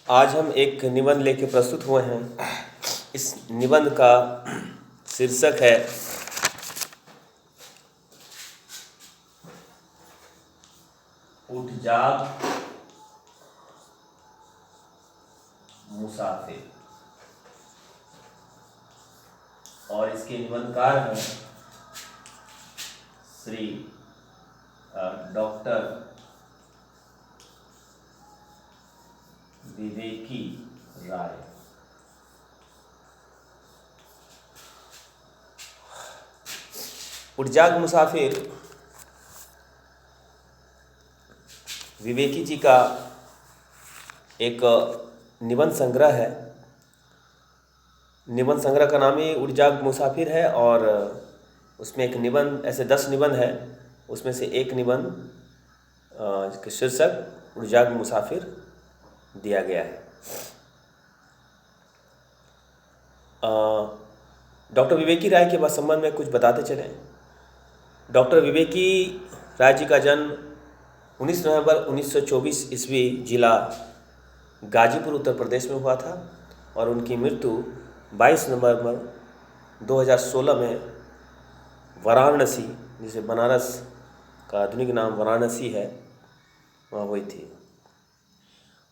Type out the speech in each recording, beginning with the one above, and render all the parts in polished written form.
आज हम एक निबंध लेके प्रस्तुत हुए हैं। इस निबंध का शीर्षक है उठ जाग मुसाफिर, और इसके निबंधकार हैं श्री डॉक्टर विवेकी राय। उठ जाग मुसाफिर विवेकी जी का एक निबंध संग्रह है। निबंध संग्रह का नाम ही उठ जाग मुसाफिर है और उसमें एक निबंध, ऐसे 10 निबंध है, उसमें से एक निबंध के शीर्षक उठ जाग मुसाफिर दिया गया है। डॉक्टर विवेकी राय के संबंध में कुछ बताते चलें। डॉक्टर विवेकी राय जी का जन्म 19 नवंबर 1924 ईस्वी जिला गाजीपुर उत्तर प्रदेश में हुआ था और उनकी मृत्यु 22 नवंबर 2016 में वाराणसी, जिसे बनारस का आधुनिक नाम वाराणसी है, वहाँ हुई थी।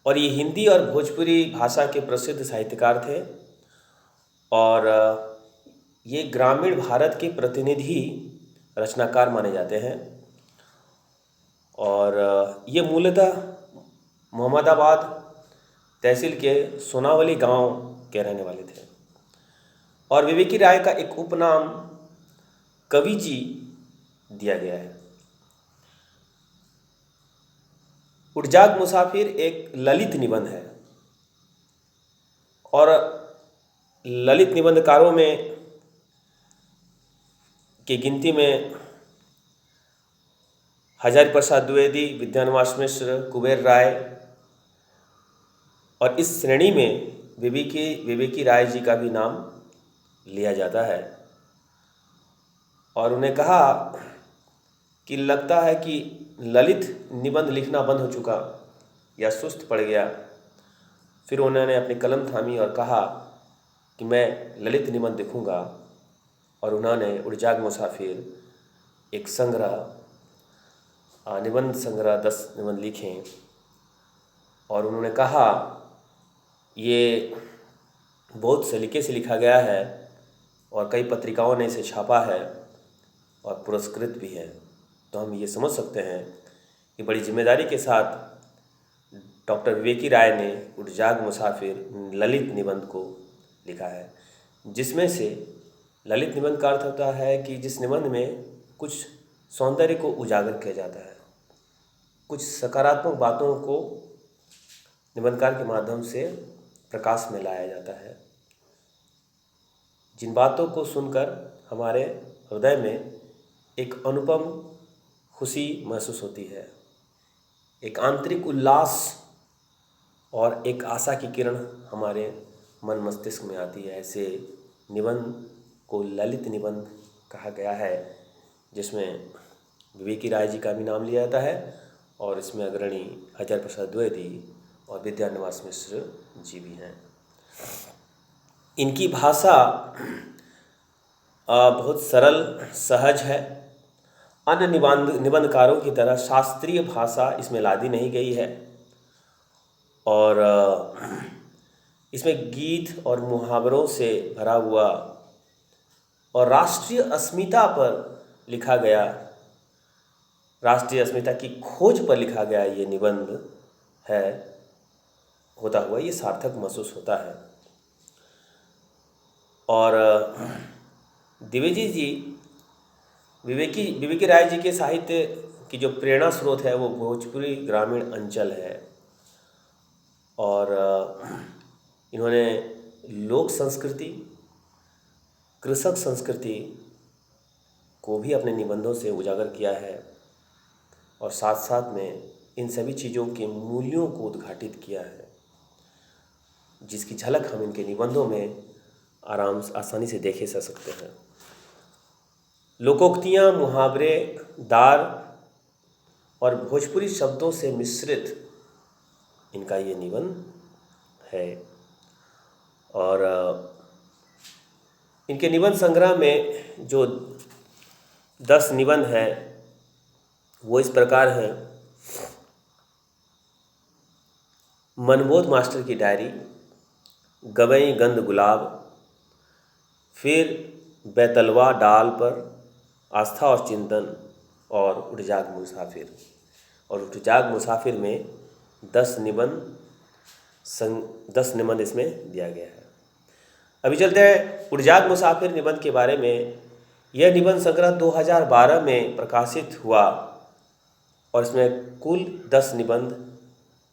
और ये हिंदी और भोजपुरी भाषा के प्रसिद्ध साहित्यकार थे और ये ग्रामीण भारत के प्रतिनिधि रचनाकार माने जाते हैं। और ये मूलतः मोहम्मदाबाद तहसील के सोनावली गांव के रहने वाले थे। और विवेकी राय का एक उपनाम कवि जी दिया गया है। उठ जाग मुसाफिर एक ललित निबंध है और ललित निबंधकारों में की गिनती में हजारी प्रसाद द्विवेदी, विद्यानिवास मिश्र, कुबेर राय, और इस श्रेणी में विवेकी राय जी का भी नाम लिया जाता है। और उन्हें कहा कि लगता है कि ललित निबंध लिखना बंद हो चुका या सुस्त पड़ गया। फिर उन्होंने अपनी कलम थामी और कहा कि मैं ललित निबंध लिखूंगा, और उन्होंने उठ जाग मुसाफिर एक संग्रह, निबंध संग्रह 10 निबंध लिखे। और उन्होंने कहा ये बहुत सलीके से लिखा गया है और कई पत्रिकाओं ने इसे छापा है और पुरस्कृत भी है। तो हम ये समझ सकते हैं कि बड़ी जिम्मेदारी के साथ डॉक्टर विवेकी राय ने उठ जाग मुसाफिर ललित निबंध को लिखा है, जिसमें से ललित निबंध का अर्थ होता है कि जिस निबंध में कुछ सौंदर्य को उजागर किया जाता है, कुछ सकारात्मक बातों को निबंधकार के माध्यम से प्रकाश में लाया जाता है, जिन बातों को सुनकर हमारे हृदय में एक अनुपम खुशी महसूस होती है, एक आंतरिक उल्लास और एक आशा की किरण हमारे मन मस्तिष्क में आती है। ऐसे निबंध को ललित निबंध कहा गया है, जिसमें विवेकी राय जी का भी नाम लिया जाता है और इसमें अग्रणी हजारी प्रसाद द्विवेदी और विद्यानिवास मिश्र जी भी हैं। इनकी भाषा बहुत सरल सहज है। अन्य निबंधकारों की तरह शास्त्रीय भाषा इसमें लादी नहीं गई है और इसमें गीत और मुहावरों से भरा हुआ और राष्ट्रीय अस्मिता पर लिखा गया, राष्ट्रीय अस्मिता की खोज पर लिखा गया ये निबंध है, होता हुआ ये सार्थक महसूस होता है। और द्विवेदी जी विवेकी राय जी के साहित्य की जो प्रेरणा स्रोत है वो भोजपुरी ग्रामीण अंचल है और इन्होंने लोक संस्कृति, कृषक संस्कृति को भी अपने निबंधों से उजागर किया है और साथ साथ में इन सभी चीज़ों के मूल्यों को उद्घाटित किया है, जिसकी झलक हम इनके निबंधों में आसानी से देखे जा सकते हैं। लोकोक्तियाँ, मुहावरे, दार और भोजपुरी शब्दों से मिश्रित इनका ये निबंध है। और इनके निबंध संग्रह में जो 10 निबंध हैं वो इस प्रकार हैं। मनबोध मास्टर की डायरी, गवई गंध गुलाब, फिर बैतलवा डाल पर, आस्था और चिंतन, और उठ जाग मुसाफिर। और उठ जाग मुसाफिर में 10 निबंध इसमें दिया गया है। अभी चलते हैं उठ जाग मुसाफिर निबंध के बारे में। यह निबंध संग्रह 2012 में प्रकाशित हुआ और इसमें कुल 10 निबंध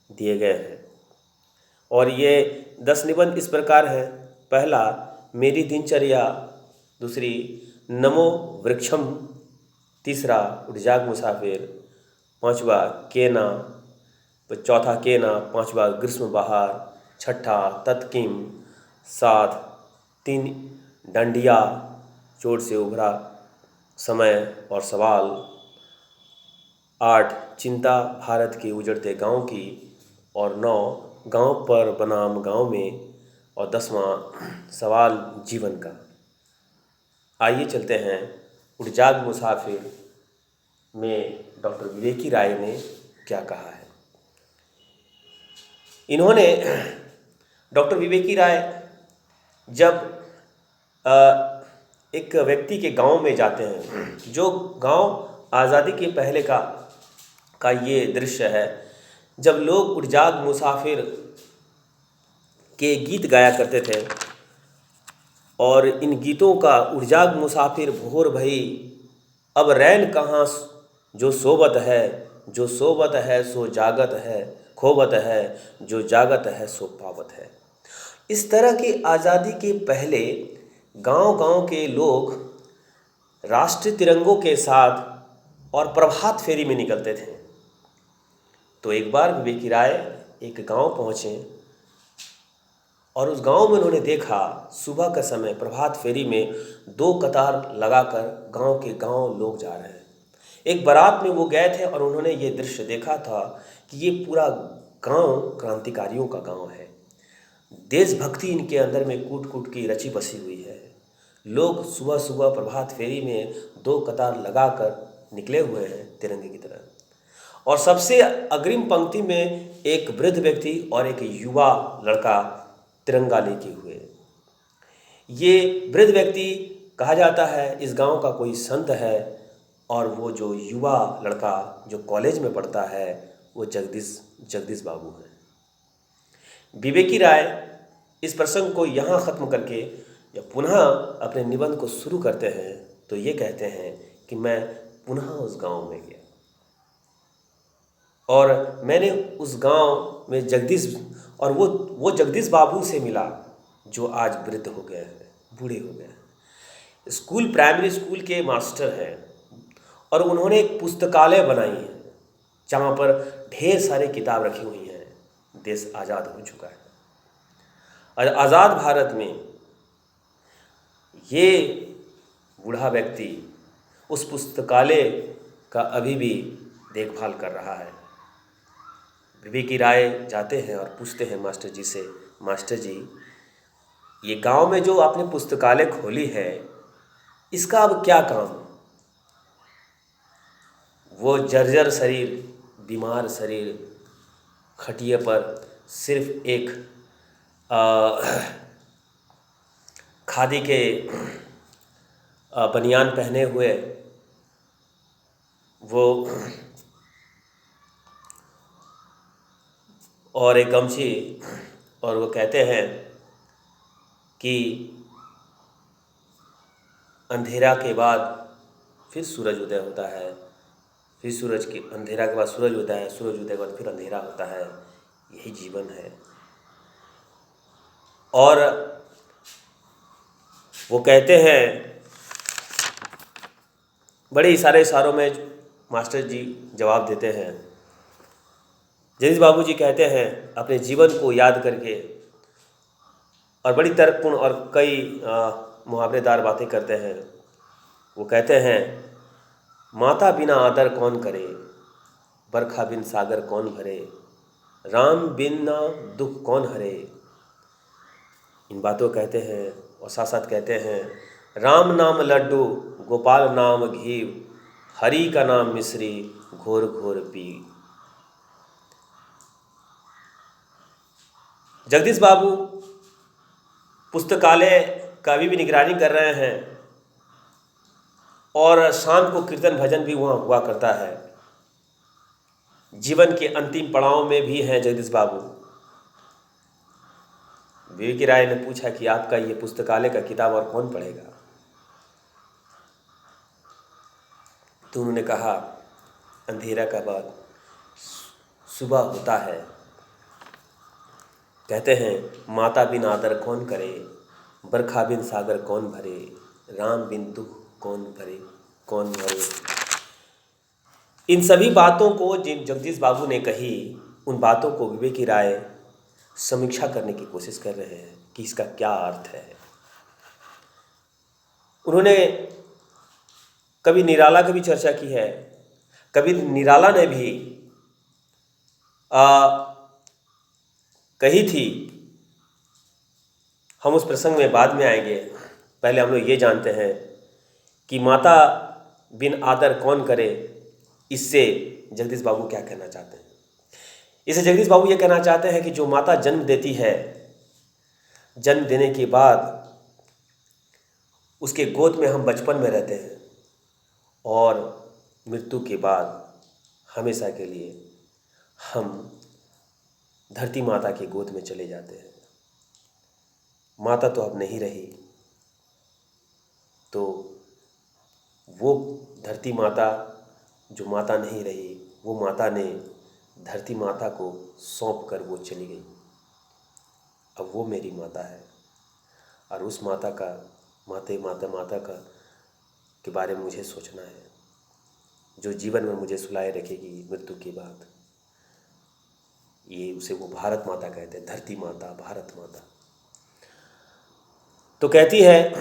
दिए गए हैं। और ये 10 निबंध इस प्रकार हैं। पहला, मेरी दिनचर्या। दूसरी, नमो वृक्षम। तीसरा, उठ जाग मुसाफिर। पांचवा, केना। चौथा, केना। पांचवा, ग्रीष्म बहार। छठा, तत्किम। 7, 3 डंडिया, चोट से उभरा समय और सवाल। 8, चिंता भारत के उजड़ते गांव की। और 9, गांव पर बनाम गांव में। और 10वां, सवाल जीवन का। आइए चलते हैं उठ जाग मुसाफिर में डॉक्टर विवेकी राय ने क्या कहा है। इन्होंने, डॉक्टर विवेकी राय जब एक व्यक्ति के गांव में जाते हैं, जो गांव आज़ादी के पहले का ये दृश्य है, जब लोग उठ जाग मुसाफिर के गीत गाया करते थे। और इन गीतों का, उठ जाग मुसाफिर भोर भई, अब रैन कहाँ जो सोबत है, जो सोबत है सो जागत है, खोबत है जो जागत है सो पावत है। इस तरह की आज़ादी के पहले गांव-गांव के लोग राष्ट्रीय तिरंगों के साथ और प्रभात फेरी में निकलते थे। तो एक बार विवेकी राय एक गांव पहुँचे और उस गांव में उन्होंने देखा, सुबह का समय प्रभात फेरी में 2 कतार लगाकर गांव के गांव लोग जा रहे हैं। एक बारात में वो गए थे और उन्होंने ये दृश्य देखा था कि ये पूरा गांव क्रांतिकारियों का गांव है। देशभक्ति इनके अंदर में कूट-कूट की रची बसी हुई है। लोग सुबह-सुबह प्रभात फेरी में 2 कतार लगाकर निकले हुए हैं तिरंगे की तरह। और सबसे अग्रिम पंक्ति में एक वृद्ध व्यक्ति और एक युवा लड़का तिरंगा लेके हुए। ये वृद्ध व्यक्ति कहा जाता है इस गांव का कोई संत है, और वो जो युवा लड़का जो कॉलेज में पढ़ता है वो जगदीश बाबू है। विवेकी राय इस प्रसंग को यहाँ ख़त्म करके जब पुनः अपने निबंध को शुरू करते हैं तो ये कहते हैं कि मैं पुनः उस गांव में गया और मैंने उस गांव में वो जगदीश बाबू से मिला जो आज वृद्ध हो गए हैं, बूढ़े हो गए हैं। प्राइमरी स्कूल के मास्टर हैं और उन्होंने एक पुस्तकालय बनाई है जहाँ पर ढेर सारे किताब रखी हुई हैं। देश आज़ाद हो चुका है और आज़ाद भारत में ये बूढ़ा व्यक्ति उस पुस्तकालय का अभी भी देखभाल कर रहा है। विवेकी राय जाते हैं और पूछते हैं मास्टर जी से, मास्टर जी ये गांव में जो आपने पुस्तकालय खोली है इसका अब क्या काम? वो जर्जर शरीर, बीमार शरीर खटिए पर सिर्फ एक खादी के बनियान पहने हुए वो और एक गमछी, और वो कहते हैं कि अंधेरा के बाद फिर सूरज उदय होता है, फिर अंधेरा के बाद सूरज होता है, सूरज उदय के बाद फिर अंधेरा होता है, यही जीवन है। और वो कहते हैं, बड़े इशारों में मास्टर जी जवाब देते हैं। जगदीश बाबू जी कहते हैं अपने जीवन को याद करके और बड़ी तर्कपूर्ण और कई मुहावरेदार बातें करते हैं। वो कहते हैं, माता बिना आदर कौन करे, बरखा बिन सागर कौन भरे, राम बिना दुख कौन हरे, इन बातों कहते हैं और साथ साथ कहते हैं, राम नाम लड्डू गोपाल नाम घी, हरि का नाम मिश्री घोर घोर पी। जगदीश बाबू पुस्तकालय का अभी भी निगरानी कर रहे हैं और शाम को कीर्तन भजन भी वहाँ हुआ करता है। जीवन के अंतिम पड़ाव में भी हैं जगदीश बाबू। विवेकी राय ने पूछा कि आपका ये पुस्तकालय का किताब और कौन पढ़ेगा? तो उन्होंने कहा, अंधेरा का बाद सुबह होता है। कहते हैं, माता बिन आदर कौन करे, बरखा बिन सागर कौन भरे, राम बिन दुख कौन भरे। इन सभी बातों को जिन जगदीश बाबू ने कही, उन बातों को विवेकी राय समीक्षा करने की कोशिश कर रहे हैं कि इसका क्या अर्थ है। उन्होंने कभी निराला की भी चर्चा की है। कभी निराला ने भी कही थी। हम उस प्रसंग में बाद में आएंगे। पहले हम लोग ये जानते हैं कि माता बिन आदर कौन करे, इससे जगदीश बाबू क्या कहना चाहते हैं। इसे जगदीश बाबू ये कहना चाहते हैं कि जो माता जन्म देती है, जन्म देने के बाद उसके गोद में हम बचपन में रहते हैं और मृत्यु के बाद हमेशा के लिए हम धरती माता की गोद में चले जाते हैं। माता तो अब नहीं रही, तो वो धरती माता, जो माता नहीं रही, वो माता ने धरती माता को सौंप कर वो चली गई। अब वो मेरी माता है और उस माता का माता का के बारे में मुझे सोचना है, जो जीवन में मुझे सुलाए रखेगी मृत्यु के बाद। ये उसे वो भारत माता कहते हैं, धरती माता, भारत माता। तो कहती है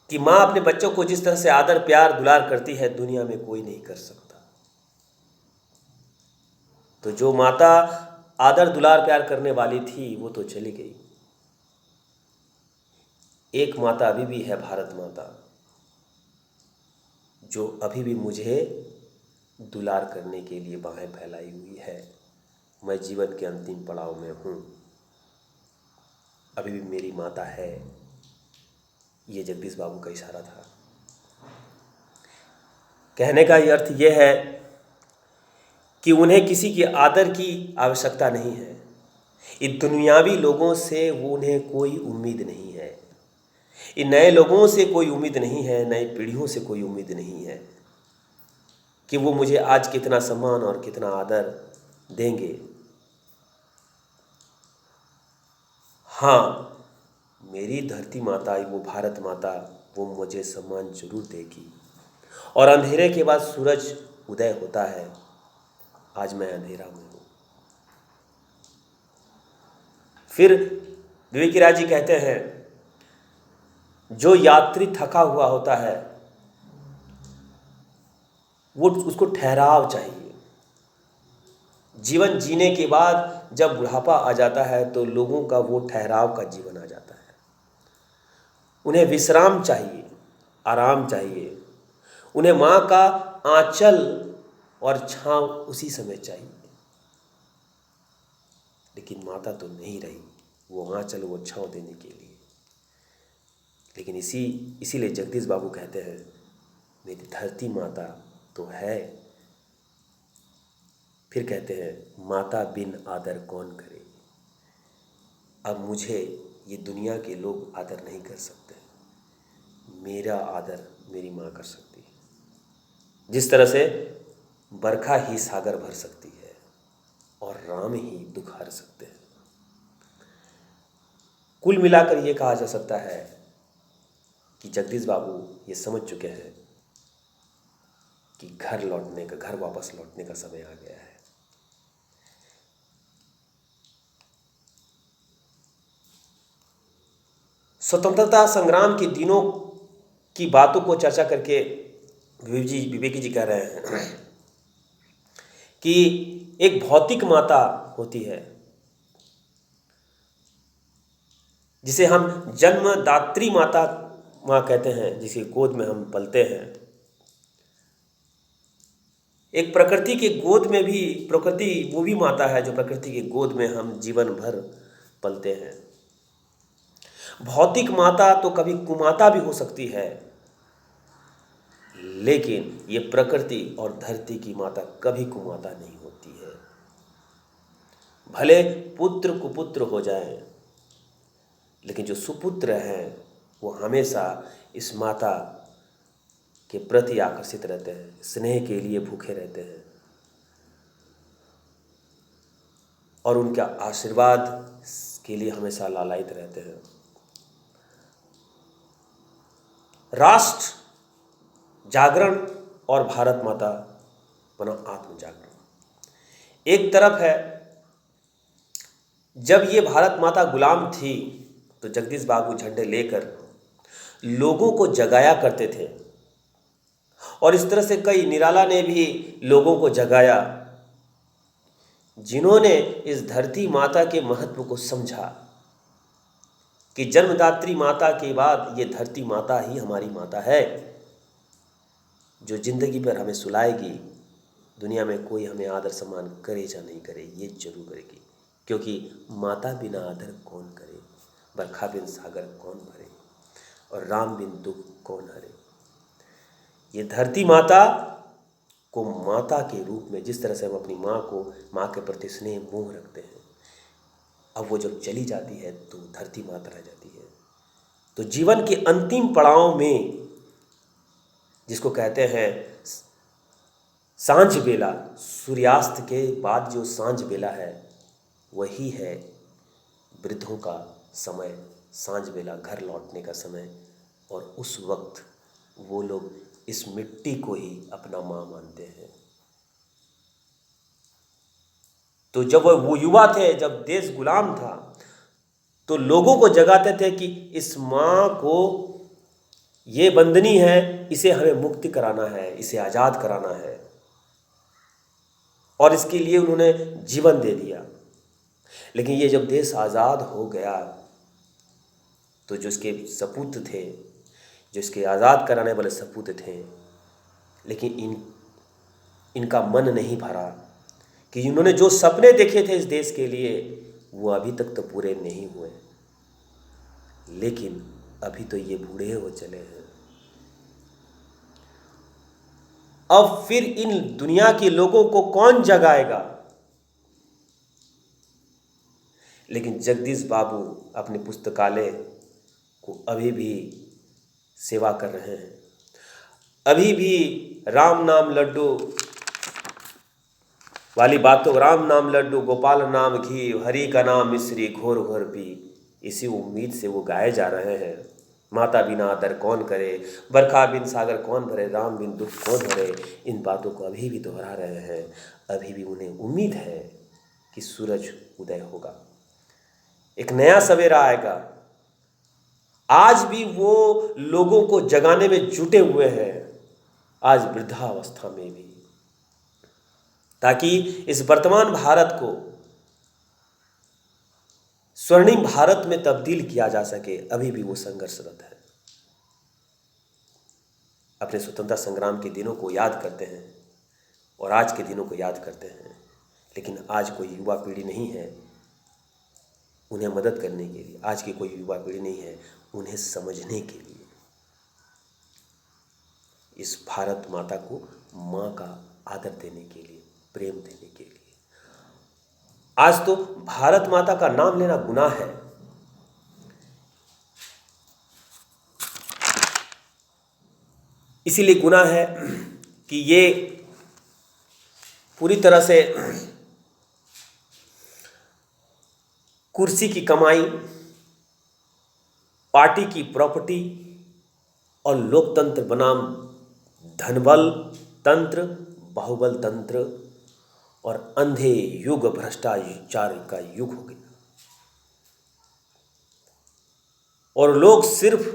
कि माँ अपने बच्चों को जिस तरह से आदर प्यार दुलार करती है, दुनिया में कोई नहीं कर सकता। तो जो माता आदर दुलार प्यार करने वाली थी, वो तो चली गई। एक माता अभी भी है, भारत माता, जो अभी भी मुझे दुलार करने के लिए बाहें फैलाई हुई है। मैं जीवन के अंतिम पड़ाव में हूँ, अभी भी मेरी माता है। ये जगदीश बाबू का इशारा था। कहने का ये अर्थ ये है कि उन्हें किसी के आदर की आवश्यकता नहीं है। इन दुनियावी लोगों से उन्हें कोई उम्मीद नहीं है। इन नए लोगों से कोई उम्मीद नहीं है, नई पीढ़ियों से कोई उम्मीद नहीं है कि वो मुझे आज कितना सम्मान और कितना आदर देंगे। हाँ, मेरी धरती माता, वो भारत माता, वो मुझे सम्मान जरूर देगी। और अंधेरे के बाद सूरज उदय होता है। आज मैं अंधेरा में हूँ। फिर विवेकी राय जी कहते हैं, जो यात्री थका हुआ होता है, वो उसको ठहराव चाहिए। जीवन जीने के बाद जब बुढ़ापा आ जाता है, तो लोगों का वो ठहराव का जीवन आ जाता है। उन्हें विश्राम चाहिए, आराम चाहिए। उन्हें माँ का आंचल और छांव उसी समय चाहिए। लेकिन माता तो नहीं रही, वो आंचल, वो छांव देने के लिए। लेकिन इसीलिए जगदीश बाबू कहते हैं, मेरी धरती माता तो है। फिर कहते हैं, माता बिन आदर कौन करे। अब मुझे ये दुनिया के लोग आदर नहीं कर सकते, मेरा आदर मेरी माँ कर सकती है। जिस तरह से बरखा ही सागर भर सकती है और राम ही दुख हर सकते हैं। कुल मिलाकर ये कहा जा सकता है कि जगदीश बाबू ये समझ चुके हैं कि घर वापस लौटने का समय आ गया है। स्वतंत्रता संग्राम के दिनों की बातों को चर्चा करके विवेकी जी कह रहे हैं कि एक भौतिक माता होती है जिसे हम जन्मदात्री माता माँ कहते हैं, जिसकी गोद में हम पलते हैं। एक प्रकृति के गोद में भी, प्रकृति वो भी माता है जो प्रकृति की गोद में हम जीवन भर पलते हैं। भौतिक माता तो कभी कुमाता भी हो सकती है, लेकिन ये प्रकृति और धरती की माता कभी कुमाता नहीं होती है। भले पुत्र कुपुत्र हो जाएं, लेकिन जो सुपुत्र हैं वो हमेशा इस माता के प्रति आकर्षित रहते हैं, स्नेह के लिए भूखे रहते हैं और उनका आशीर्वाद के लिए हमेशा लालायित रहते हैं। राष्ट्र जागरण और भारत माता बना आत्म जागरण। एक तरफ है, जब ये भारत माता गुलाम थी तो जगदीश बाबू झंडे लेकर लोगों को जगाया करते थे, और इस तरह से कई, निराला ने भी लोगों को जगाया जिन्होंने इस धरती माता के महत्व को समझा कि जन्मदात्री माता के बाद ये धरती माता ही हमारी माता है, जो जिंदगी पर हमें सुलाएगी। दुनिया में कोई हमें आदर सम्मान करे या नहीं करे, ये जरूर करेगी, क्योंकि माता बिना आदर कौन करे, बरखा बिन सागर कौन भरे, और राम बिन दुख कौन हरे। ये धरती माता को माता के रूप में, जिस तरह से हम अपनी माँ को, माँ के प्रति स्नेह मोह रखते हैं, अब वो जब चली जाती है तो धरती माता रह जाती है। तो जीवन के अंतिम पड़ाव में, जिसको कहते हैं सांझ बेला, सूर्यास्त के बाद जो सांझ बेला है, वही है वृद्धों का समय, सांझ बेला, घर लौटने का समय। और उस वक्त वो लोग इस मिट्टी को ही अपना माँ मानते हैं। तो जब वो युवा थे, जब देश गुलाम था, तो लोगों को जगाते थे कि इस माँ को ये बंदनी है, इसे हमें मुक्ति कराना है, इसे आज़ाद कराना है, और इसके लिए उन्होंने जीवन दे दिया। लेकिन ये जब देश आज़ाद हो गया तो जो इसके सपूत थे, जो इसके आज़ाद कराने वाले सपूत थे, लेकिन इनका मन नहीं भरा कि इन्होंने जो सपने देखे थे इस देश के लिए, वो अभी तक तो पूरे नहीं हुए, लेकिन अभी तो ये बूढ़े हो चले हैं। अब फिर इन दुनिया के लोगों को कौन जगाएगा? लेकिन जगदीश बाबू अपने पुस्तकालय को अभी भी सेवा कर रहे हैं। अभी भी राम नाम लड्डू वाली बातों, राम नाम लड्डू, गोपाल नाम घी, हरि का नाम मिश्री, घोर घोर पी, इसी उम्मीद से वो गाए जा रहे हैं। माता बिना आदर कौन करे, बरखा बिन सागर कौन भरे, राम बिन दुख कौन हरे। इन बातों को अभी भी दोहरा रहे हैं। अभी भी उन्हें उम्मीद है कि सूरज उदय होगा, एक नया सवेरा आएगा। आज भी वो लोगों को जगाने में जुटे हुए हैं, आज वृद्धावस्था में भी, ताकि इस वर्तमान भारत को स्वर्णिम भारत में तब्दील किया जा सके। अभी भी वो संघर्षरत है। अपने स्वतंत्रता संग्राम के दिनों को याद करते हैं और आज के दिनों को याद करते हैं, लेकिन आज कोई युवा पीढ़ी नहीं है उन्हें मदद करने के लिए। आज की कोई युवा पीढ़ी नहीं है उन्हें समझने के लिए, इस भारत माता को माँ का आदर देने के लिए, प्रेम देने के लिए। आज तो भारत माता का नाम लेना गुनाह है। इसीलिए गुनाह है कि ये पूरी तरह से कुर्सी की कमाई, पार्टी की प्रॉपर्टी और लोकतंत्र बनाम धनबल तंत्र, बाहुबल तंत्र और अंधे युग भ्रष्टाचार का युग हो गया। और लोग सिर्फ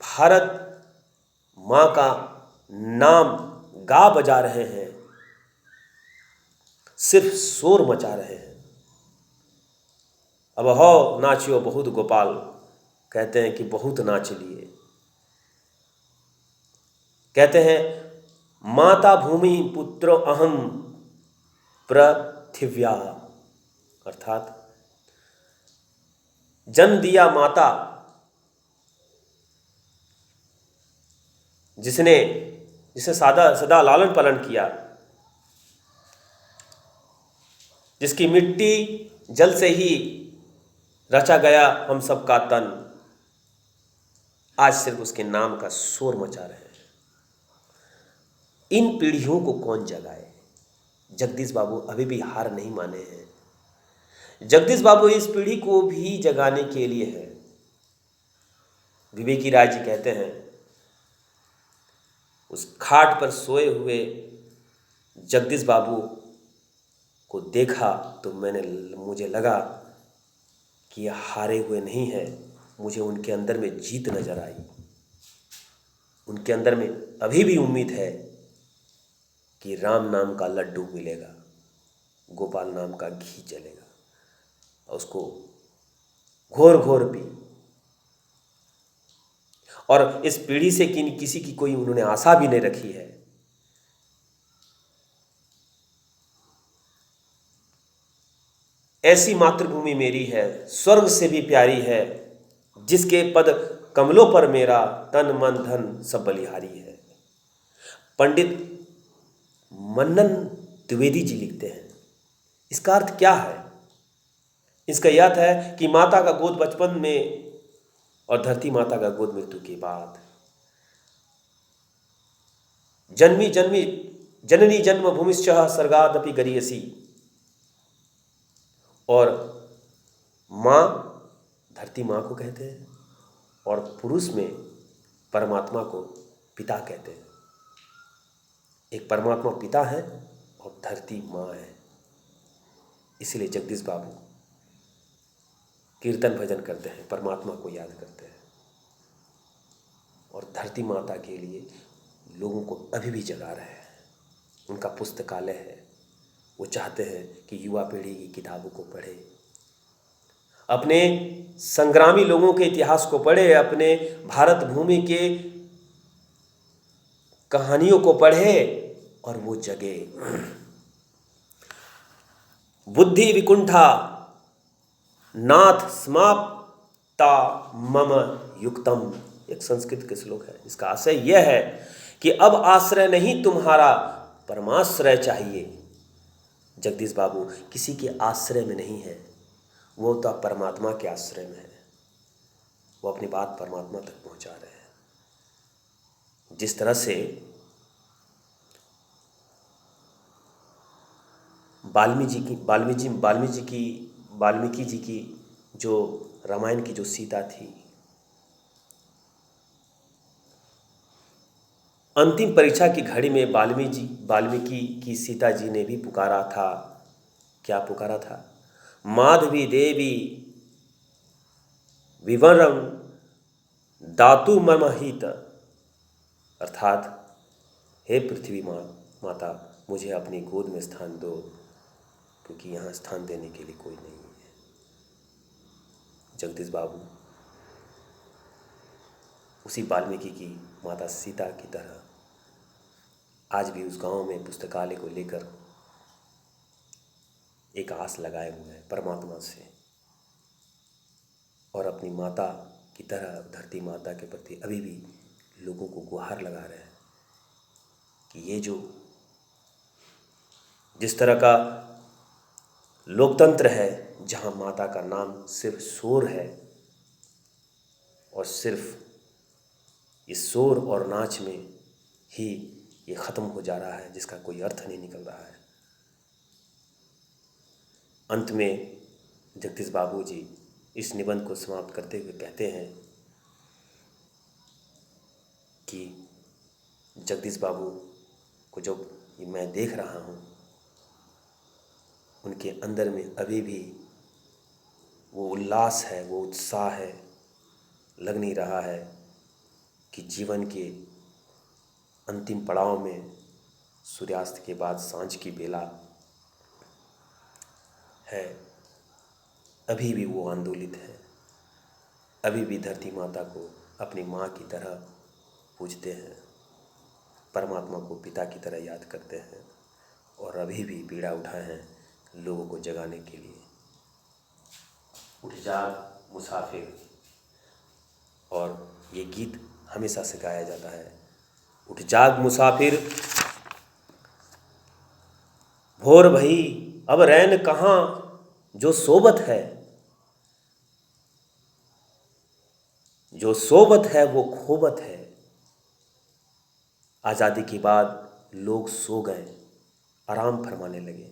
भारत माँ का नाम गा बजा रहे हैं, सिर्फ शोर मचा रहे हैं। अब हो नाचियो बहुत गोपाल, कहते हैं कि बहुत नाच लिए। कहते हैं माता भूमि पुत्रो अहम पृथिव्या, अर्थात जन्म दिया माता, जिसने सदा लालन पालन किया, जिसकी मिट्टी जल से ही रचा गया हम सबका तन, आज सिर्फ उसके नाम का शोर मचा रहे हैं। इन पीढ़ियों को कौन जगाए? जगदीश बाबू अभी भी हार नहीं माने हैं। जगदीश बाबू इस पीढ़ी को भी जगाने के लिए है। विवेकी राय जी कहते हैं, उस खाट पर सोए हुए जगदीश बाबू को देखा तो मुझे लगा कि यह हारे हुए नहीं है। मुझे उनके अंदर में जीत नजर आई। उनके अंदर में अभी भी उम्मीद है कि राम नाम का लड्डू मिलेगा, गोपाल नाम का घी चलेगा, और उसको घोर घोर पी। और इस पीढ़ी से किसी की कोई उन्होंने आशा भी नहीं रखी है। ऐसी मातृभूमि मेरी है, स्वर्ग से भी प्यारी है, जिसके पद कमलों पर मेरा तन मन धन सब बलिहारी है। पंडित मन्नन द्विवेदी जी लिखते हैं, इसका अर्थ क्या है? इसका यह अर्थ है कि माता का गोद बचपन में और धरती माता का गोद मृत्यु के बाद। जननी जन्म भूमिश्च सर्गादपि गरीयसी, और माँ धरती माँ को कहते हैं, और पुरुष में परमात्मा को पिता कहते हैं। एक परमात्मा पिता है और धरती माँ है। इसलिए जगदीश बाबू कीर्तन भजन करते हैं, परमात्मा को याद करते हैं, और धरती माता के लिए लोगों को अभी भी जगा रहे हैं। उनका पुस्तकालय है। वो चाहते हैं कि युवा पीढ़ी की किताबों को पढ़े, अपने संग्रामी लोगों के इतिहास को पढ़े, अपने भारत भूमि के कहानियों को पढ़े और वो जगे। बुद्धि विकुंठा नाथ समाप्ता मम युक्तम, एक संस्कृत के श्लोक है। इसका आशय यह है कि अब आश्रय नहीं तुम्हारा, परमाश्रय चाहिए। जगदीश बाबू किसी के आश्रय में नहीं है, वो तो परमात्मा के आश्रय में है। वो अपनी बात परमात्मा तक पहुंचा रहे हैं। जिस तरह से वाल्मीकि जी की जो रामायण की जो सीता थी, अंतिम परीक्षा की घड़ी में वाल्मीकि की सीता जी ने भी पुकारा था। क्या पुकारा था? माधवी देवी विवरम दातु मम हित, अर्थात हे पृथ्वी माता, मुझे अपनी गोद में स्थान दो, क्योंकि यहाँ स्थान देने के लिए कोई नहीं है। जगदीश बाबू उसी वाल्मीकि की माता सीता की तरह आज भी उस गांव में पुस्तकालय को लेकर एक आस लगाए हुए हैं परमात्मा से, और अपनी माता की तरह धरती माता के प्रति अभी भी लोगों को गुहार लगा रहे हैं कि ये जो जिस तरह का लोकतंत्र है, जहां माता का नाम सिर्फ शोर है, और सिर्फ इस शोर और नाच में ही ये ख़त्म हो जा रहा है, जिसका कोई अर्थ नहीं निकल रहा है। अंत में जगदीश बाबू जी इस निबंध को समाप्त करते हुए कहते हैं कि जगदीश बाबू को जो मैं देख रहा हूँ, उनके अंदर में अभी भी वो उल्लास है, वो उत्साह है। लग नहीं रहा है कि जीवन के अंतिम पड़ाव में सूर्यास्त के बाद सांझ की बेला है। अभी भी वो आंदोलित है। अभी भी धरती माता को अपनी माँ की तरह पूजते हैं, परमात्मा को पिता की तरह याद करते हैं और अभी भी बीड़ा उठाए हैं लोगों को जगाने के लिए। उठ जाग मुसाफिर, और ये गीत हमेशा से गाया जाता है। उठ जाग मुसाफिर, भोर भई अब रैन कहाँ जो सोबत है, जो सोबत है वो खोबत है। आज़ादी के बाद लोग सो गए, आराम फरमाने लगे,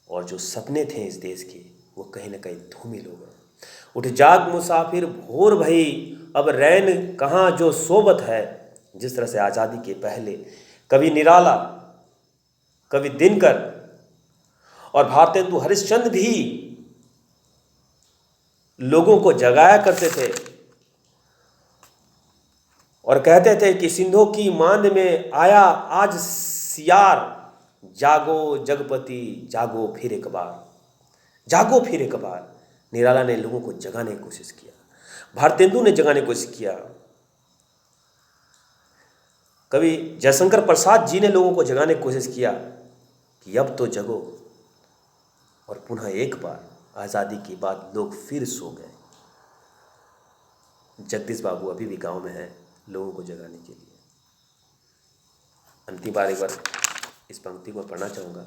और जो सपने थे इस देश के वो कहीं ना कहीं धूमिल हो गए। उठ जाग मुसाफिर भोर भई अब रैन कहाँ जो सोबत है। जिस तरह से आज़ादी के पहले कवि निराला, कवि दिनकर और भारतेंदु हरिश्चंद्र भी लोगों को जगाया करते थे और कहते थे कि सिंधों की मांद में आया आज सियार, जागो जगपति जागो फिर एक बार, जागो फिर एक बार। निराला ने लोगों को जगाने की कोशिश किया, भारतेंदु ने जगाने की कोशिश किया, कवि जयशंकर प्रसाद जी ने लोगों को जगाने की कोशिश किया कि अब तो जगो। और पुनः एक बार आज़ादी के बाद लोग फिर सो गए। जगदीश बाबू अभी भी गांव में हैं लोगों को जगाने के लिए। अंतिम बार एक बार इस पंक्ति को पढ़ना चाहूँगा।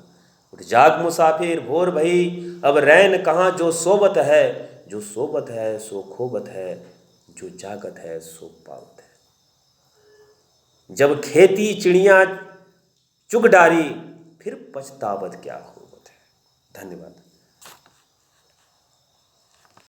उठ जाग मुसाफिर भोर भई अब रैन कहाँ जो सोबत है, जो सोबत है सो खोबत है, जो जागत है सो पावत है। जब खेती चिड़िया चुग डारी, फिर पछतावत क्या होवत है। धन्यवाद।